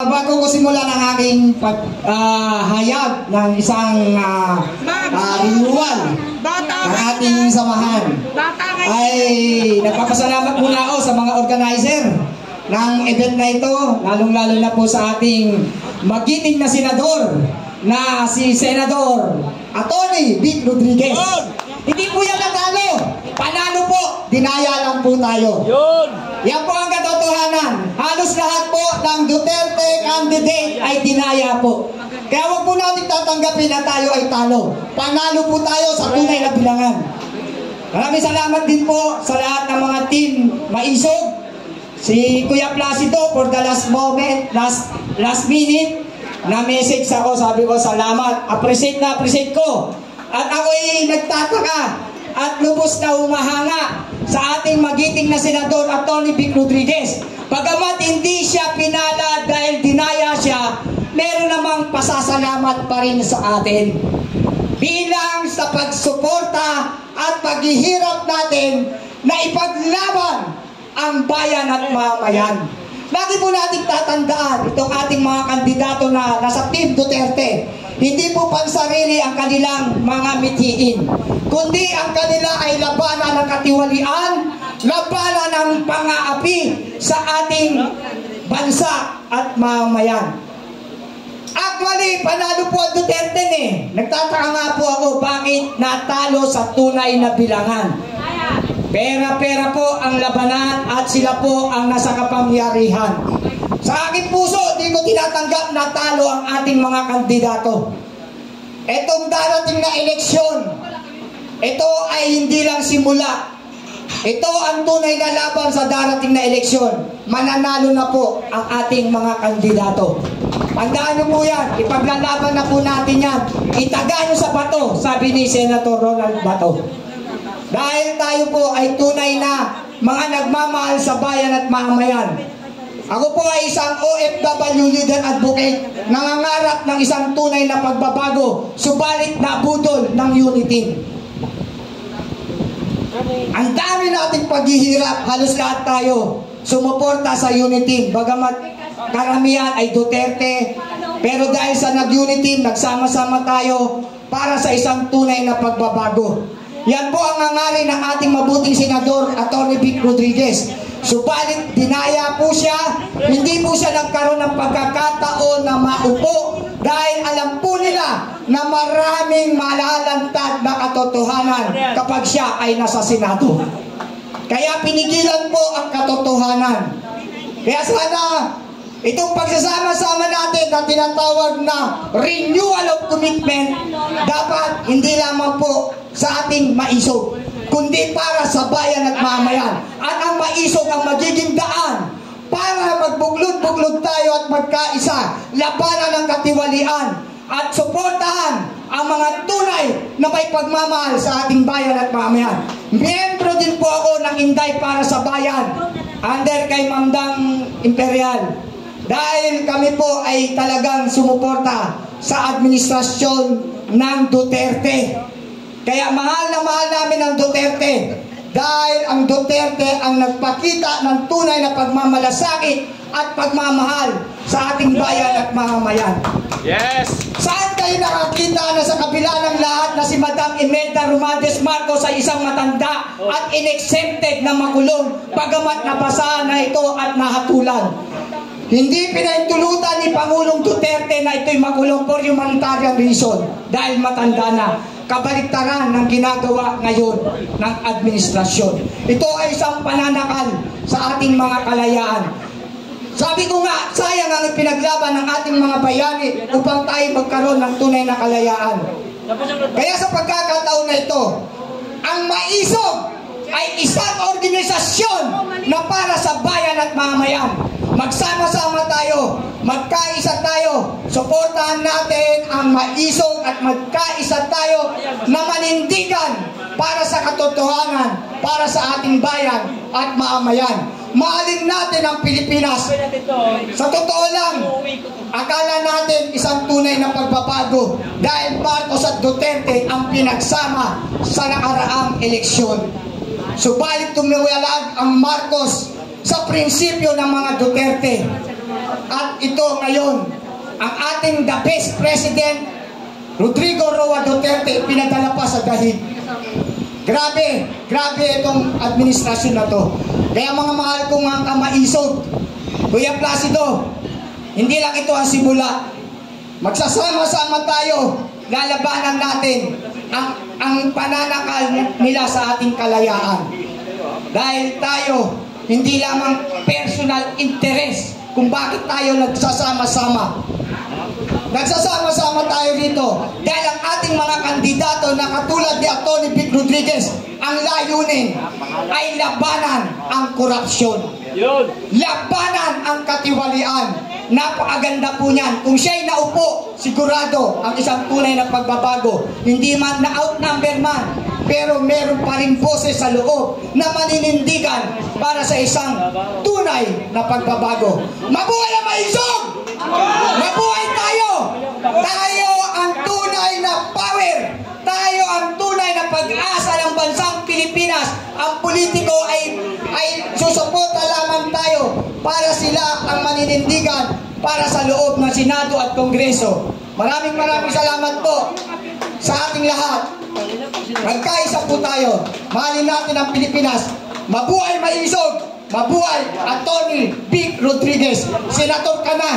Bago ko simulan ang aking hayag ng isang renewal ng ating samahan, ay nagpapasalamat muna ako sa mga organizer ng event na ito, lalong-lalo na po sa ating magiting na senador na si Senador Atty. Vic Rodriguez. Hindi po yan natalo, panalo po, dinaya lang po tayo. Yan po ang katotohanan. Halos lahat po ng Duterte candidate ay dinaya po. Kaya huwag po natin tatanggapin na tayo ay talo. Panalo po tayo sa tunay na bilangan. Maraming salamat din po sa lahat ng mga team maisog. Si Kuya Placido for the last moment, last minute na message ako, sabi ko salamat. Appreciate na appreciate ko. At ako'y nagtataka at lubos na humahanga sa ating magiting na Senador Atty. Vic Rodriguez. Bagamat hindi siya pinala dahil dinaya siya, meron namang pasasalamat pa rin sa atin. Bilang sa pagsuporta at paghihirap natin na ipaglaban ang bayan at mamayan. Lagi po natin tatandaan itong ating mga kandidato na nasa Team Duterte. Hindi po pansarili ang kanilang mga mithiin, kundi ang kanila ay labanan ng katiwalian, labanan ng pang-aapi sa ating bansa at mamayan. Actually, panalo po ang Duterte Nagtataka nga po ako bakit natalo sa tunay na bilangan. Pera-pera po ang labanan at sila po ang nasa kapangyarihan. Sa aking puso, di ko tinatanggap na talo ang ating mga kandidato. Itong darating na eleksyon, ito ay hindi lang simula. Ito ang tunay na laban sa darating na eleksyon. Mananalo na po ang ating mga kandidato. Tandaan nyo po yan, ipaglalaban na po natin yan. Itaga nyo sa bato, sabi ni Senator Ronald Bato. Dahil tayo po ay tunay na mga nagmamahal sa bayan at mamayan. Ako po ay isang OFW leader advocate, nangangarap ng isang tunay na pagbabago, subalit nabudol ng unity. Ang dami nating paghihirap, halos lahat tayo sumuporta sa unity. Bagamat karamihan ay Duterte, pero dahil sa nag-unity, nagsama-sama tayo para sa isang tunay na pagbabago. Yan po ang nangarin ng ating mabuting Senador Atty. Vic Rodriguez. Subalit dinaya po siya, hindi po siya nagkaroon ng pagkakataon na maupo dahil alam po nila na maraming malalantad na katotohanan kapag siya ay nasa Senado. Kaya pinigilan po ang katotohanan. Kaya sana itong pagsasama-sama natin na tinatawag na renewal of commitment dapat hindi lamang po sa ating maisog, kundi para sa bayan at mamayan. At ang maisog ang magiging daan para magbuklod-buklod tayo at magkaisa, labanan ng katiwalian at suportahan ang mga tunay na may pagmamahal sa ating bayan at mamayan. Miyembro din po ako ng Inday para sa Bayan under kay Mamdang Imperial. Dahil kami po ay talagang sumuporta sa administrasyon ng Duterte. Kaya mahal na mahal namin ang Duterte. Dahil ang Duterte ang nagpakita ng tunay na pagmamalasakit at pagmamahal sa ating bayan at mamamayan. Yes! Saan kayo nakakita na sa kabila ng lahat na si Madam Imelda Romualdez Marcos ay isang matanda at inexempted na makulong bagamat nabasahan na ito at nahatulan? Hindi pinahintulutan ni Pangulong Duterte na ito'y makulong for humanitarian reason dahil matanda na. Kabaliktaran ng ginagawa ngayon ng administrasyon. Ito ay isang pananakal sa ating mga kalayaan. Sabi ko nga, sayang ang pinaglaban ng ating mga bayani upang tayo magkaroon ng tunay na kalayaan. Kaya sa pagkakataon na ito, ang maisog ay isang organisasyon na para sa bayan at mamayan. Magsama-sama tayo, magkaisa tayo, suportahan natin ang maisog at magkaisa tayo na manindigan para sa katotohanan, para sa ating bayan at mamayan. Mahalin natin ang Pilipinas. Sa totoo lang, akala natin isang tunay na pagbabago dahil Marcos at Duterte ang pinagsama sa nakaraang eleksyon. Subalit tumiwalag ang Marcos sa prinsipyo ng mga Duterte. At ito ngayon, ang ating the best president, Rodrigo Roa Duterte, pinadala pa sa dahig. Grabe, grabe itong administrasyon na to. Kaya mga mahal kong mga kamaisog, Kuya Placido, hindi lang ito ang simula. Magsasama-sama tayo, lalabanan natin ang pananakal nila sa ating kalayaan. Dahil tayo, hindi lamang personal interest kung bakit tayo nagsasama-sama. Nagsasama-sama tayo dito dahil ang ating mga kandidato na katulad ni Atty. Vic Rodriguez, ang layunin ay labanan ang korupsyon. Labanan ang katiwalian. Napakaganda po niyan. Kung siya'y naupo, sigurado ang isang tunay na pagbabago. Hindi man na-outnumber man, pero meron pa rin boses sa loob na maninindigan para sa isang tunay na pagbabago. Mabuhay ang maisog! Mabuhay tayo! Tayo ang tunay na power! Tayo ang tunay na pag-asa ng bansang Pilipinas. Ang politiko ay susuporta lamang tayo para sila ang maninindigan para sa loob ng Senado at Kongreso. Maraming salamat po sa ating lahat. Magkaisa po tayo. Mahalin natin ang Pilipinas. Mabuhay maisog! Mabuhay Atty. Vic Rodriguez! Senator ka na!